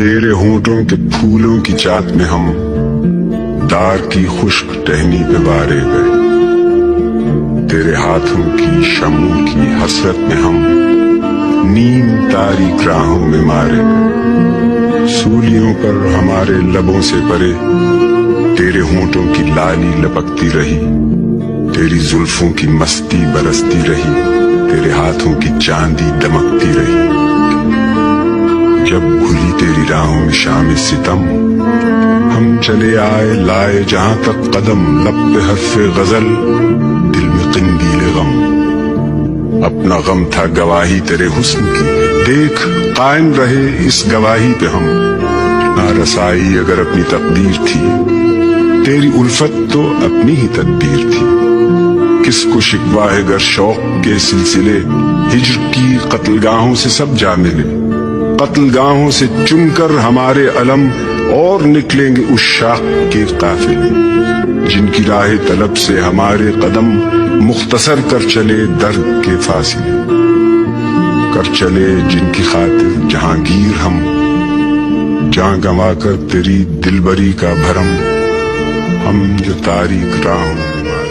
تیرے ہونٹوں کے پھولوں کی چاک میں ہم دار کی خشک ٹہنی پہ وارے گئے، تیرے ہاتھوں کی شمعوں کی حسرت میں ہم نیم تاریک راہوں میں مارے گئے، سولیوں پر ہمارے لبوں سے پرے تیرے ہونٹوں کی لالی لپکتی رہی، تیری زلفوں کی مستی برستی رہی، تیرے ہاتھوں کی چاندی دمکتی رہی۔ جب کھلی تیری راہوں میں شام ستم، ہم چلے آئے لائے جہاں تک قدم، لب پہ حرف غزل دل میں قندیل غم، اپنا غم تھا گواہی تیرے حسن کی، دیکھ قائم رہے اس گواہی پہ ہم، نہ رسائی اگر اپنی تقدیر تھی، تیری الفت تو اپنی ہی تدبیر تھی۔ کس کو شکوہ ہے گر شوق کے سلسلے، ہجر کی قتل گاہوں سے سب جا ملے، قتل گاہوں سے چن کر ہمارے علم اور نکلیں گے اس شاخ کے قافلے، جن کی راہ طلب سے ہمارے قدم مختصر کر چلے درد کے فاصلے، کر چلے جن کی خاطر جہانگیر ہم، جان گنوا کر تیری دلبری کا بھرم، ہم جو تاریک راہوں میں